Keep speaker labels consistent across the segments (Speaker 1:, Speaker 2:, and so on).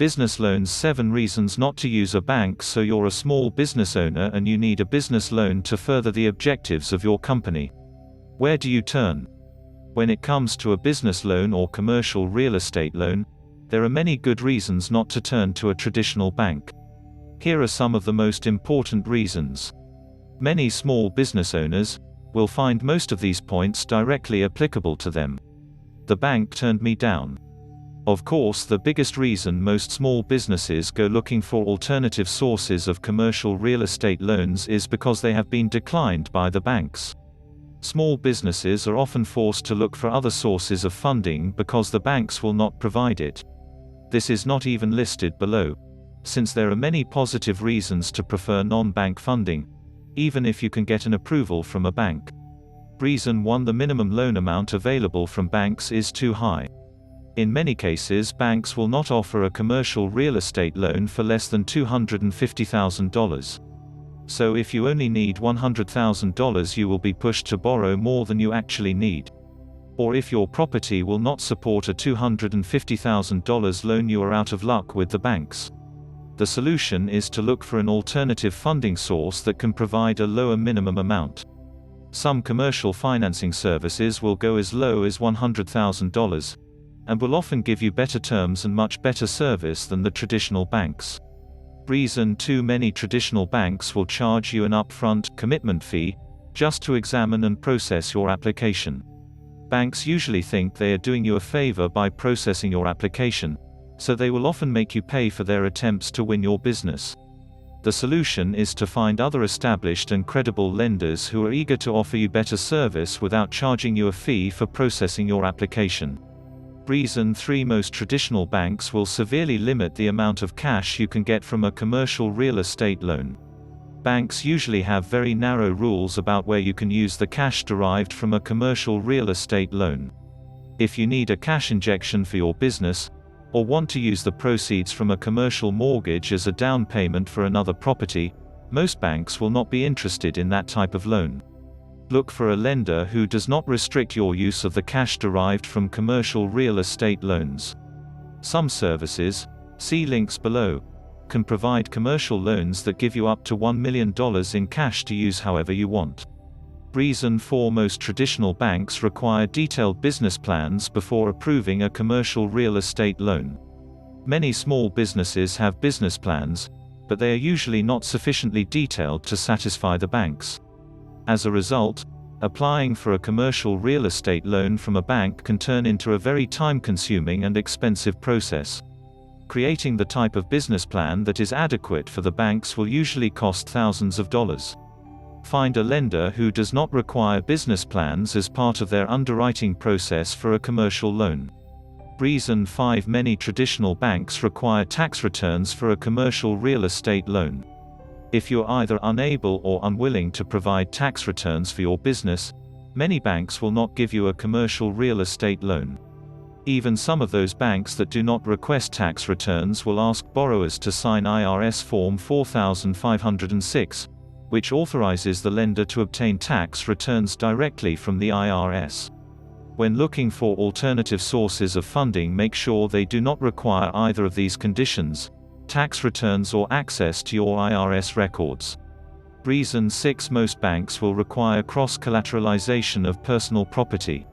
Speaker 1: Business loans: 7 reasons not to use a bank. So you're a small business owner and you need a business loan to further the objectives of your company. Where do you turn? When it comes to a business loan or commercial real estate loan, there are many good reasons not to turn to a traditional bank. Here are some of the most important reasons. Many small business owners will find most of these points directly applicable to them. The bank turned me down. Of course, the biggest reason most small businesses go looking for alternative sources of commercial real estate loans is because they have been declined by the banks. Small businesses are often forced to look for other sources of funding because the banks will not provide it. This is not even listed below, since there are many positive reasons to prefer non-bank funding, even if you can get an approval from a bank. Reason 1: the minimum loan amount available from banks is too high. In many cases, banks will not offer a commercial real estate loan for less than $250,000. So if you only need $100,000, you will be pushed to borrow more than you actually need. Or if your property will not support a $250,000 loan, you are out of luck with the banks. The solution is to look for an alternative funding source that can provide a lower minimum amount. Some commercial financing services will go as low as $100,000, and will often give you better terms and much better service than the traditional banks. Reason 2: many traditional banks will charge you an upfront commitment fee just to examine and process your application. Banks usually think they are doing you a favor by processing your application, so they will often make you pay for their attempts to win your business. The solution is to find other established and credible lenders who are eager to offer you better service without charging you a fee for processing your application. Reason 3: most traditional banks will severely limit the amount of cash you can get from a commercial real estate loan. Banks usually have very narrow rules about where you can use the cash derived from a commercial real estate loan. If you need a cash injection for your business, or want to use the proceeds from a commercial mortgage as a down payment for another property, most banks will not be interested in that type of loan. Look for a lender who does not restrict your use of the cash derived from commercial real estate loans. Some services, see links below, can provide commercial loans that give you up to $1 million in cash to use however you want. Reason 4: most traditional banks require detailed business plans before approving a commercial real estate loan. Many small businesses have business plans, but they are usually not sufficiently detailed to satisfy the banks. As a result, applying for a commercial real estate loan from a bank can turn into a very time-consuming and expensive process. Creating the type of business plan that is adequate for the banks will usually cost thousands of dollars. Find a lender who does not require business plans as part of their underwriting process for a commercial loan. Reason 5: many traditional banks require tax returns for a commercial real estate loan. If you are either unable or unwilling to provide tax returns for your business, many banks will not give you a commercial real estate loan. Even some of those banks that do not request tax returns will ask borrowers to sign IRS Form 4506, which authorizes the lender to obtain tax returns directly from the IRS. When looking for alternative sources of funding, make sure they do not require either of these conditions: tax returns or access to your IRS records. Reason 6: most banks will require cross-collateralization of personal property.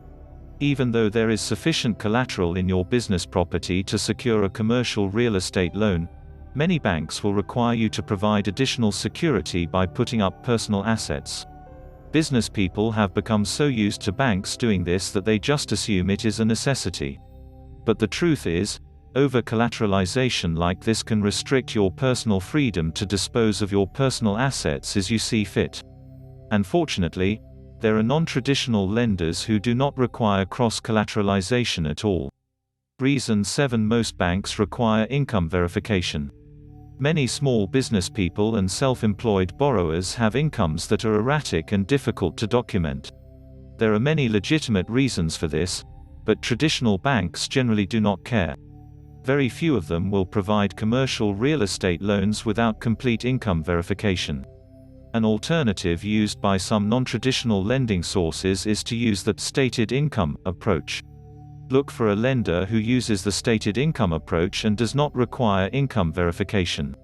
Speaker 1: Even though there is sufficient collateral in your business property to secure a commercial real estate loan, many banks will require you to provide additional security by putting up personal assets. Business people have become so used to banks doing this that they just assume it is a necessity. But the truth is, over-collateralization like this can restrict your personal freedom to dispose of your personal assets as you see fit. Unfortunately, there are non-traditional lenders who do not require cross-collateralization at all. Reason 7: most banks require income verification. Many small business people and self-employed borrowers have incomes that are erratic and difficult to document. There are many legitimate reasons for this, but traditional banks generally do not care. Very few of them will provide commercial real estate loans without complete income verification. An alternative used by some non-traditional lending sources is to use the stated income approach. Look for a lender who uses the stated income approach and does not require income verification.